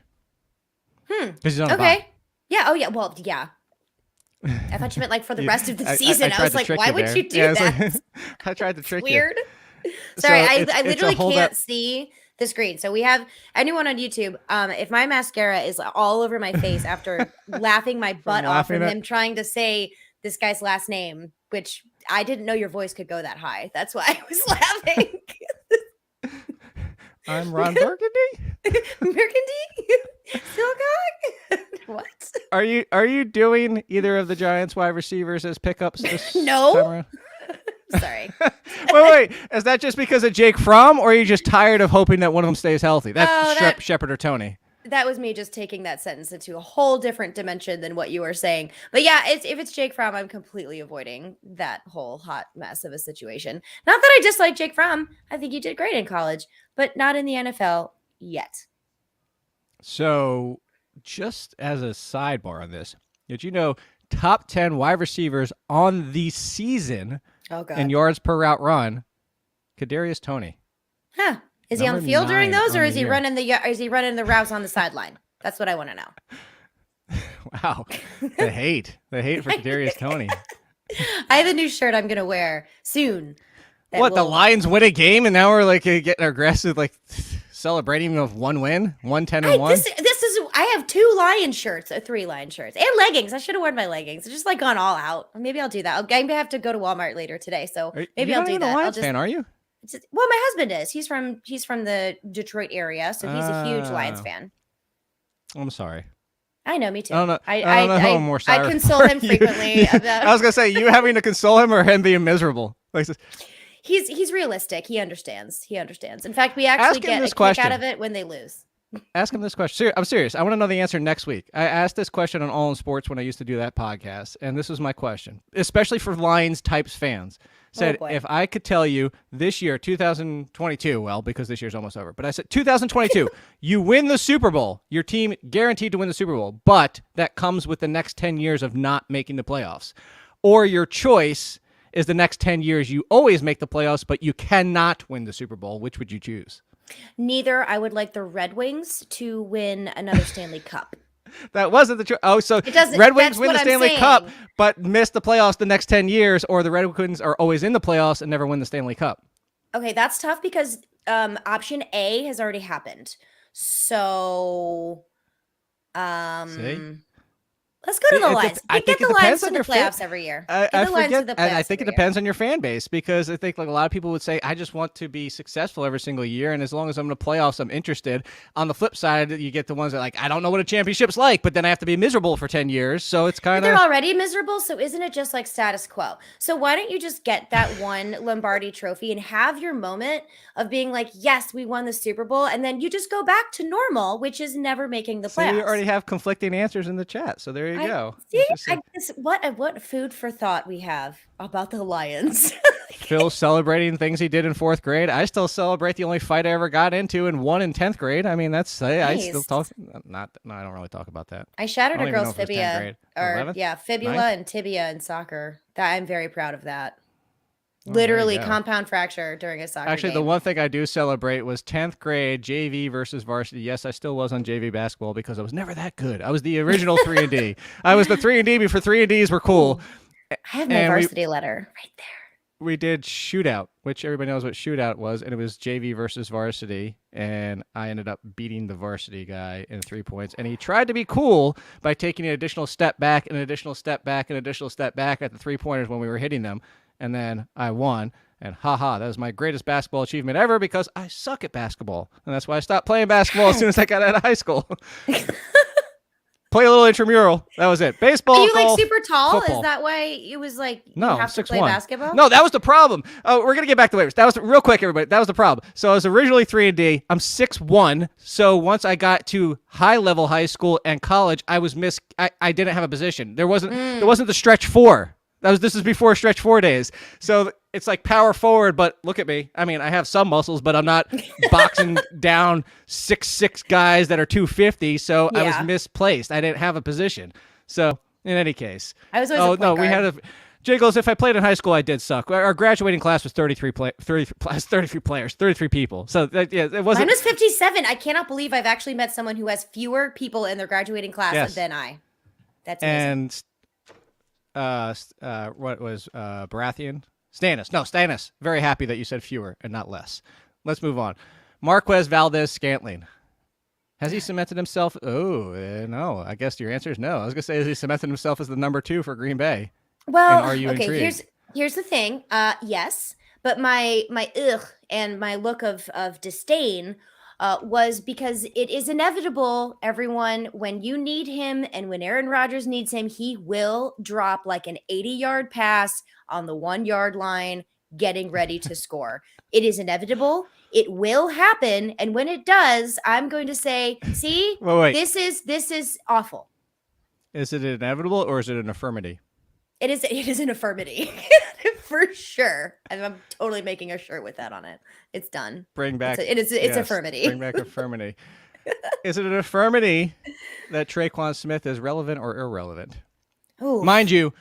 Because he's on a bye. Yeah. Oh, yeah. Well, yeah. I thought you meant like for the rest of the season. I was like, why would you do that? Like, I tried to trick Weird. you. Sorry, So I literally can't up. see the screen. So we have anyone on YouTube. If my mascara is all over my face after laughing my butt off from him trying to say this guy's last name, which I didn't know your voice could go that high. That's why I was laughing. I'm Ron Burgundy. Burgundy? Silcock? What? Are you doing either of the Giants wide receivers as pickups this No. time around? Sorry. Wait. Is that just because of Jake Fromm, or are you just tired of hoping that one of them stays healthy? That's Shepard or Tony. that was me just taking that sentence into a whole different dimension than what you were saying. But yeah, if it's Jake Fromm, I'm completely avoiding that whole hot mess of a situation. Not that I dislike Jake Fromm. I think he did great in college, but not in the NFL yet. So, just as a sidebar on this, did you know top 10 wide receivers on the season in yards per route run, Kadarius Toney. Huh. Is he on the field during those, or is he running the routes on the sideline? That's what I want to know. Wow. The hate for Kadarius Toney. I have a new shirt I'm going to wear soon. What, the Lions win a game and now we're like getting aggressive, like celebrating of one win, 1-10-1? This is, I have 2 Lions shirts, or 3 Lions shirts, and leggings. I should have worn my leggings. It's just like gone all out. Maybe I'll do that. I'm going to have to go to Walmart later today, so maybe I'll do that. You're not a Lions fan, are you? Well, my husband is. He's from the Detroit area, so he's a huge Lions fan. I'm sorry. I know, me too. I don't know how I'm more sorry. I console him frequently. I was gonna say, you having to console him or him being miserable? Like, he's realistic. He understands. In fact, we actually get a kick out of it when they lose. Ask him this question. I'm serious. I want to know the answer next week. I asked this question on All in Sports when I used to do that podcast, and this was my question, especially for Lions types fans. Said, if I could tell you this year, 2022, well, because this year's almost over, but I said 2022, you win the Super Bowl, your team guaranteed to win the Super Bowl, but that comes with the next 10 years of not making the playoffs. Or your choice is the next 10 years you always make the playoffs, but you cannot win the Super Bowl. Which would you choose? Neither. I would like the Red Wings to win another Stanley Cup. That wasn't the choice. Oh, so Red Wings win the Stanley Cup, but miss the playoffs the next 10 years, or the Red Wings are always in the playoffs and never win the Stanley Cup. Okay, that's tough because option A has already happened. So, let's go to the Lions. I think the Lions to the playoffs every year. I think it depends on your fan base, because I think like a lot of people would say, I just want to be successful every single year, and as long as I'm in the playoffs, I'm interested. On the flip side, you get the ones that like, I don't know what a championship's like, but then I have to be miserable for 10 years, so it's kind of... They're already miserable, so isn't it just like status quo? So why don't you just get that one Lombardi trophy and have your moment of being like, yes, we won the Super Bowl, and then you just go back to normal, which is never making the playoffs. So you already have conflicting answers in the chat, so there you go. See, I guess what food for thought we have about the Lions. Phil celebrating things he did in 4th grade. I still celebrate the only fight I ever got into and won in 10th grade. I mean, that's I still talk. I don't really talk about that. I shattered a girl's fibula, fibula 9th? and tibia in soccer. That I'm very proud of that. Literally compound fracture during a soccer Actually, game. the one thing I do celebrate was 10th grade JV versus varsity. Yes, I still was on JV basketball because I was never that good. I was the original 3-and-D. I was the 3-and-D before 3-and-Ds were cool. I have my varsity letter right there. We did shootout, which everybody knows what shootout was, and it was JV versus varsity, and I ended up beating the varsity guy in 3 points, and he tried to be cool by taking an additional step back, and an additional step back, and an additional step back at the 3-pointers when we were hitting them. And then I won, and that was my greatest basketball achievement ever because I suck at basketball. And that's why I stopped playing basketball as soon as I got out of high school. Play a little intramural. That was it. Baseball, Are you golf, like super tall? football. Is that why it was like you no, have to 6'1". play basketball? No, that was the problem. We're going to get back to waivers. That was real quick, everybody. That was the problem. So I was originally 3-and-D. I'm 6'1". So once I got to high-level high school and college, I didn't have a position. There wasn't the stretch 4. This is before stretch 4 days. So it's like power forward, but look at me. I mean, I have some muscles, but I'm not boxing down 6'6" guys that are 250. So I was misplaced. I didn't have a position. So in any case, I was always a we had Jiggles. If I played in high school, I did suck. Our graduating class was 33 players, 33 people. So it wasn't. Mine was 57. I cannot believe I've actually met someone who has fewer people in their graduating class than I. That's amazing. And what was Baratheon? Stannis. Very happy that you said fewer and not less. Let's move on. Marquez Valdez-Scantling. Has he cemented himself? No. I guess your answer is no. I was going to say, has he cemented himself as the number 2 for Green Bay? Well, and are you intrigued? Here's the thing. Yes, but my ugh and my look of disdain was because it is inevitable, everyone, when you need him and when Aaron Rodgers needs him, he will drop like an 80-yard pass on the 1-yard line getting ready to score. It is inevitable. It will happen. And when it does, I'm going to say, see, wait. this is awful. Is it inevitable or is it an affirmity? It is an affirmity for sure. I'm totally making a shirt with that on it. It's done. Bring back. It's affirmity. Bring back affirmity. Is it an affirmity that Rayquan Smith is relevant or irrelevant? Ooh. Mind you,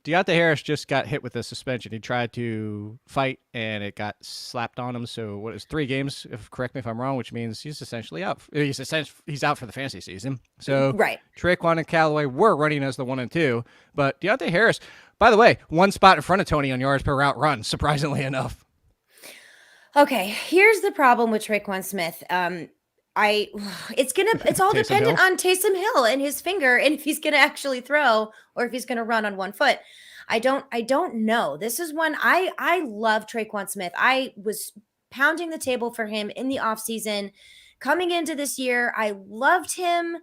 Devata Harris just got hit with a suspension. He tried to fight and it got slapped on him. So what is 3 games? Correct me if I'm wrong, which means he's essentially out. He's out for the fantasy season. So right. Rayquan and Callaway were running as the 1 and 2, but Devata Harris, by the way, 1 spot in front of Tony on yards per route run, surprisingly enough. Okay, here's the problem with Rayquan Smith. It's all dependent on Taysom Hill and his finger, and if he's gonna actually throw or if he's gonna run on 1 foot. I don't know. This is one I love Rayquan Smith. I was pounding the table for him in the offseason. Coming into this year, I loved him,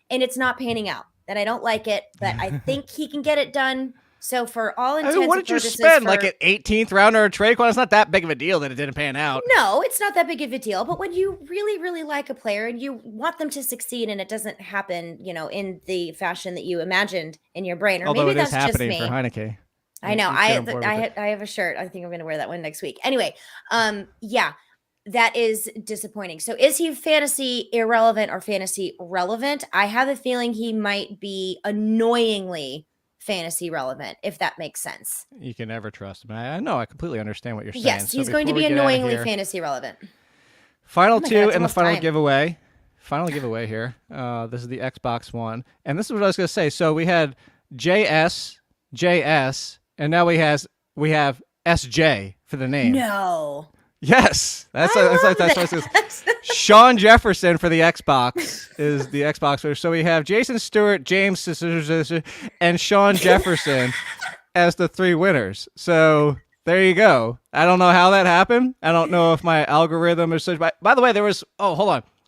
and it's not panning out. And I don't like it, but I think he can get it done. So for all intents and purposes, what did you spend? Like an 18th rounder of Rayquan? It's not that big of a deal that it didn't pan out. No, it's not that big of a deal. But when you really, really like a player and you want them to succeed and it doesn't happen, in the fashion that you imagined in your brain, or Although maybe it that's is happening just me. for Heineke. I know. I have a shirt. I think I'm going to wear that one next week. Anyway, yeah, that is disappointing. So is he fantasy irrelevant or fantasy relevant? I have a feeling he might be annoyingly fantasy relevant, if that makes sense. You can never trust him. I know. I completely understand what you're saying. Yes, he's so going to be annoyingly fantasy relevant. Final two and the final giveaway. Final giveaway here. This is the Xbox One. And this is what I was going to say. So we had JS, and now we have SJ for the name. No. Yes, that's what I was going to say. Sean Jefferson for the Xbox is the Xbox. So we have Jason Stewart, James, and Sean Jefferson as the 3 winners. So there you go. I don't know how that happened. I don't know if my algorithm is such. By the way, there was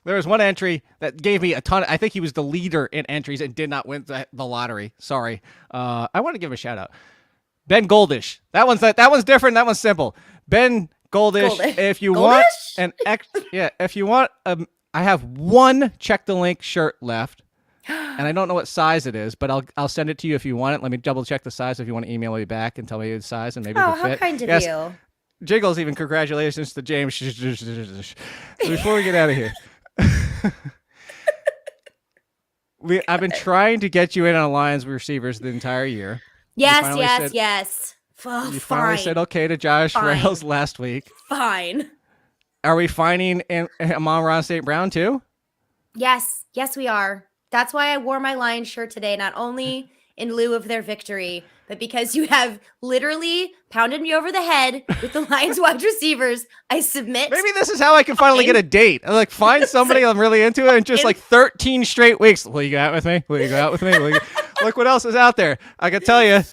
one entry that gave me a ton. I think he was the leader in entries and did not win the lottery. Sorry. I want to give him a shout out. Ben Goldish. That one's different. That one's simple. Ben Goldish. If you want if you want, I have 1 check the link shirt left, and I don't know what size it is, but I'll send it to you if you want it. Let me double check the size if you want to email me back and tell me the size and maybe it'll fit. How kind of you. Jiggles, even congratulations to James. Before we get out of here, I've been trying to get you in on Lions receivers the entire year. Yes. You finally said okay to Josh Rails last week. Fine. Are we finding Amon-Ra St. Brown too? Yes, we are. That's why I wore my Lions shirt today, not only in lieu of their victory, but because you have literally pounded me over the head with the Lions wide receivers. I submit. Maybe this is how I can finally get a date. I find somebody I'm really into it, and just 13 straight weeks. Will you go out with me? Look what else is out there. I can tell you.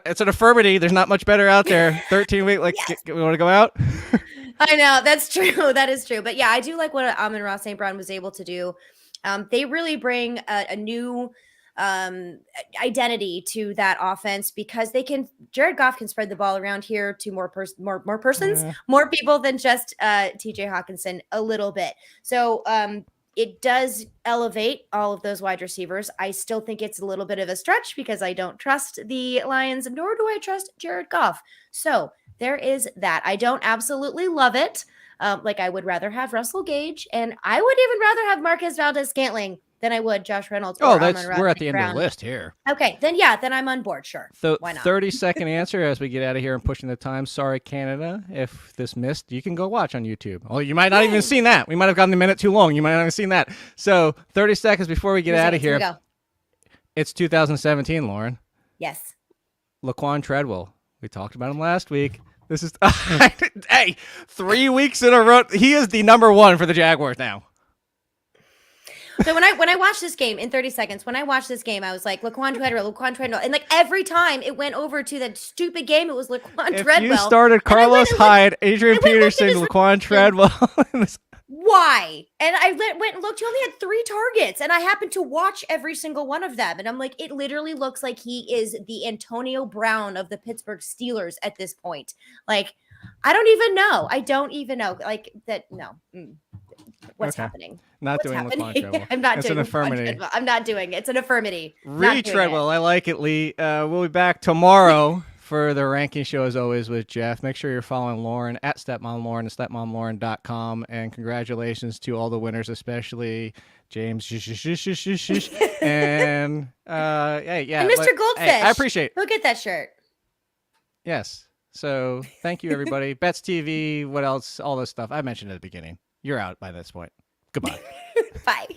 It's an affirmity. There's not much better out there. 13 week. You want to go out? I know that's true. That is true. But yeah, I do like what Amon-Ra St. Brown was able to do. They really bring a new identity to that offense because Jared Goff can spread the ball around here to more people than just TJ Hawkinson a little bit. So it does elevate all of those wide receivers. I still think it's a little bit of a stretch because I don't trust the Lions, nor do I trust Jared Goff. So there is that. I don't absolutely love it. I would rather have Russell Gage, and I would even rather have Marquez Valdez-Scantling than I would Josh Reynolds. We're at the end of the list here. Okay, then I'm on board. Sure. So why not? 30-second answer as we get out of here and pushing the time. Sorry, Canada, if this missed. You can go watch on YouTube. Oh, you might not even seen that. We might have gotten a minute too long. You might not have seen that. So 30 seconds before we get out of here. It's 2017, Lauren. Yes. Laquan Treadwell. We talked about him last week. This is 3 weeks in a row. He is the number 1 for the Jaguars now. So when I watched this game in 30 seconds, I was like, Laquan Treadwell. And every time it went over to that stupid game, it was Laquan Treadwell. If you started Carlos Hyde, Adrian Peterson, Laquan Treadwell. Why? And I went and looked. He only had 3 targets, and I happened to watch every single one of them. And I'm like, it literally looks like he is the Antonio Brown of the Pittsburgh Steelers at this point. I don't even know. I don't even know. Like that. No. What's happening? Not What's doing happening? Laquan Treadwell. I'm not it's doing an Laquan affirmity. Treadwell. I'm not doing it. It's an affirmity. Treadwell. I like it, Lee. We'll be back tomorrow for the ranking show as always with Jeff. Make sure you're following Lauren at Stepmom Lauren and stepmomlauren.com. And congratulations to all the winners, especially James and And Mr. Goldfish. Hey, I appreciate. Go get that shirt. Yes. So thank you, everybody. BetsTV. What else? All this stuff I mentioned at the beginning. You're out by this point. Goodbye. Bye.